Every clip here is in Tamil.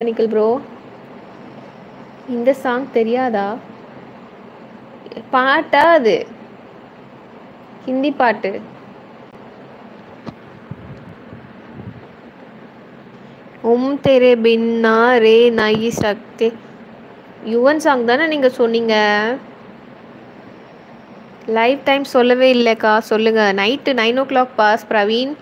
நிக்கல் ப்ரோ, இந்த சாங் தெரியாதா? பாட்டா அது? ஹிந்தி பாட்டு. உம் தெரே பின்னா ரே நயி சக்தே. யுவன் சாங் தானே நீங்க சொன்னீங்க? லைவ் டைம் சொல்லவே இல்லைக்கா, சொல்லுங்க. Night 9 o'clock boss Praveen.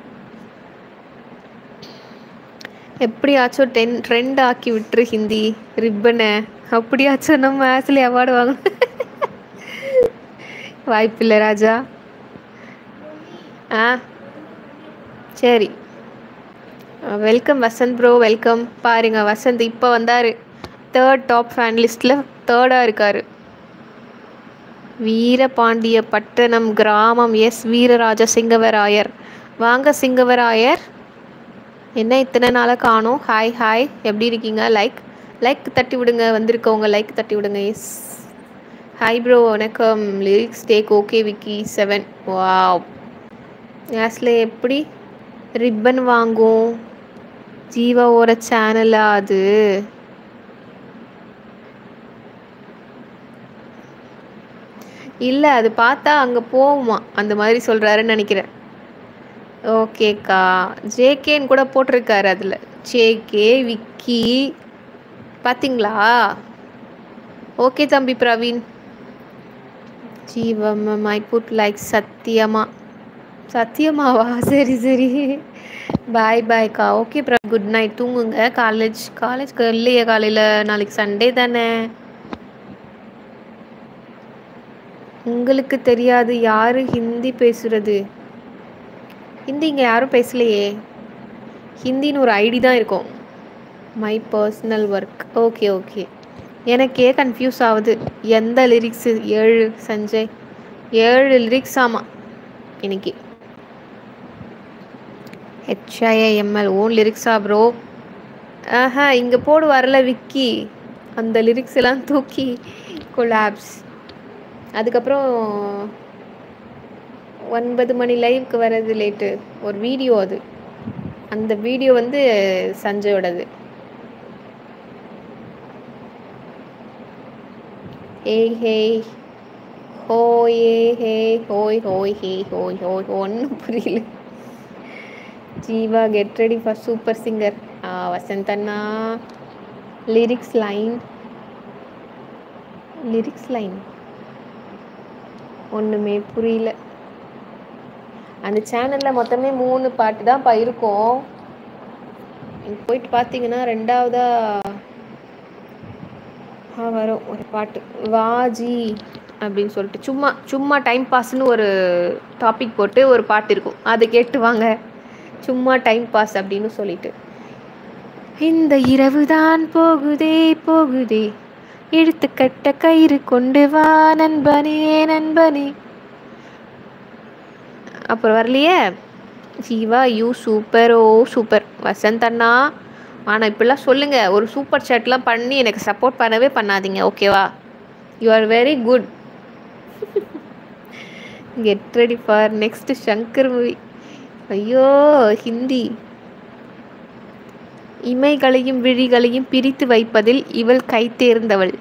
எப்படியாச்சும் ட்ரெண்ட் ஆக்கி விட்டுரு ஹிந்தி ரிப்பனை. அப்படியாச்சும் நம்ம ஆக்சுவலி அவார்டு வாங்கணும். வாய்ப்பில்லை ராஜா. ஆ சரி, வெல்கம் வசந்த் ப்ரோ, வெல்கம். பாருங்க வசந்த் இப்போ வந்தார். 3rd டாப் ஃபேன் லிஸ்ட்டில் 3rd இருக்கார். வீரபாண்டிய பட்டணம் கிராமம் எஸ் வீரராஜ சிங்கவராயர். வாங்க சிங்கவராயர், என்ன இத்தனை நாளாக காணோம்? ஹாய் ஹாய், எப்படி இருக்கீங்க? லைக் தட்டி விடுங்க, வந்திருக்கவங்க லைக் தட்டி விடுங்க. எஸ் ஹாய் ப்ரோ, வணக்கம். Lyrics tag okay Vicky 7. Wow. ஆஸ்ல எப்படி ரிப்பன் வாங்கும்? ஜீவாவோட சேனலா அது? இல்லை, அது பார்த்தா அங்கே போகுமா, அந்த மாதிரி சொல்கிறாருன்னு நினைக்கிறேன். ஓகேக்கா, ஜேகேன்னு கூட போட்டிருக்காரு அதில். ஜேகே விக்கி பார்த்தீங்களா? ஓகே தம்பி பிரவீன். ஜீவம் ஐ புட் லைக் சத்தியமாவா? சரி சரி, பாய் பாய்க்கா. ஓகே பிரவீன், குட் நைட், தூங்குங்க. காலேஜ்க்கு இல்லையே காலையில், நாளைக்கு சண்டே தானே. உங்களுக்கு தெரியாது யாரு ஹிந்தி பேசுறது? ஹிந்தி இங்கே யாரும் பேசலையே. ஹிந்தின்னு ஒரு ஐடி தான் இருக்கும். My personal work. Okay okay, எனக்கே கன்ஃபியூஸ் ஆகுது. எந்த லிரிக்ஸு? 7 சஞ்சய், 7 லிரிக்ஸ் ஆமாம் இன்னைக்கு. HIIML ஓன் லிரிக்ஸா ப்ரோ? ஆஹா, இங்கே போடு வரல விக்கி, அந்த லிரிக்ஸ் எல்லாம் தூக்கி கொலாப்ஸ். அதுக்கப்புறம் 9 மணி லைவுக்கு வர்றது லேட்டு ஒரு வீடியோ, அந்த வீடியோ வந்து சஞ்சயோடது. ஏய் ஹேய் ஹோய் ஹே ஹோய் ஹோய் ஹே ஹோய் ஹோய், ஒன்றும் புரியல. Jeeva get ready for super singer. Vasanth Anna, lyrics line ஒன்றுமே புரியல. அந்த சேனலில் மொத்தமே 3 பாட்டு தான் இருக்கும். போயிட்டு பார்த்தீங்கன்னா 2வதாக வரும் ஒரு பாட்டு, வாஜி அப்படின்னு சொல்லிட்டு சும்மா டைம் பாஸ்ன்னு ஒரு டாபிக் போட்டு ஒரு பாட்டு இருக்கும், அதை கேட்டு வாங்க. சும்மா டைம் பாஸ் அப்படின்னு சொல்லிட்டு. இந்த இரவு தான் போகுதே இழுத்துக்கட்ட கயிறு கொண்டு வா நண்பனே. அப்புறம் வரலையே. Jeeva you super. ஓ சூப்பர் வசந்த் அண்ணா. ஆனால் இப்படிலாம் சொல்லுங்கள், ஒரு சூப்பர் சாட்லாம் பண்ணி எனக்கு சப்போர்ட் பண்ணவே பண்ணாதீங்க, ஓகேவா? You are very good. Get ready for next Shankar movie. ஐயோ ஹிந்தி. இமைகளையும் விழிகளையும் பிரித்து வைப்பதில் இவள் கைத்தேர்ந்தவள்.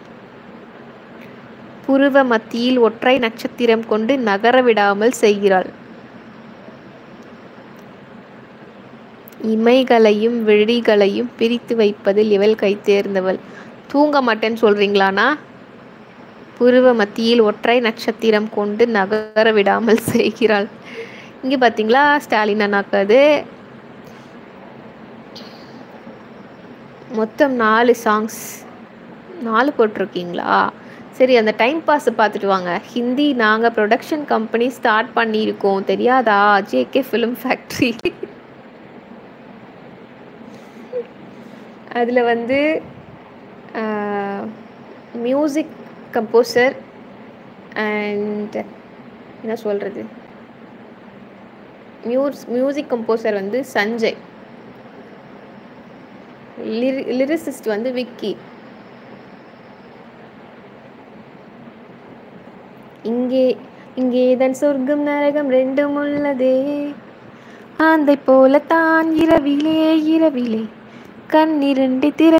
புருவ மத்தியில் ஒற்றை நட்சத்திரம் கொண்டு நகர விடாமல் செய்கிறாள். இமைகளையும் விழிகளையும் பிரித்து வைப்பதில் இவள் கைத்தேர்ந்தவள். தூங்க மாட்டேன்னு சொல்றீங்களாண்ணா? புருவ மத்தியில் ஒற்றை நட்சத்திரம் கொண்டு நகர விடாமல் செய்கிறாள். இங்கே பார்த்தீங்களா ஸ்டாலின் அண்ணாக்கு அது. மொத்தம் 4 சாங்ஸ், 4 போட்டிருக்கீங்களா? சரி, அந்த டைம் பாஸ் பார்த்துட்டு வாங்க. ஹிந்தி நாங்கள் ப்ரொடக்ஷன் கம்பெனி ஸ்டார்ட் பண்ணியிருக்கோம், தெரியாதா? JK film factory. அதில் வந்து மியூசிக் கம்போசர் அண்ட் என்ன சொல்கிறது, மியூசிக் கம்போசர் வந்து சஞ்சய், லிரிசிஸ்ட் வந்து விக்கி. இங்கேதான் சொர்க்கம் நரகம் ரெண்டும் உள்ளதே, ஆந்தை போலத்தான் இரவிலே கண்ணிரண்டு திற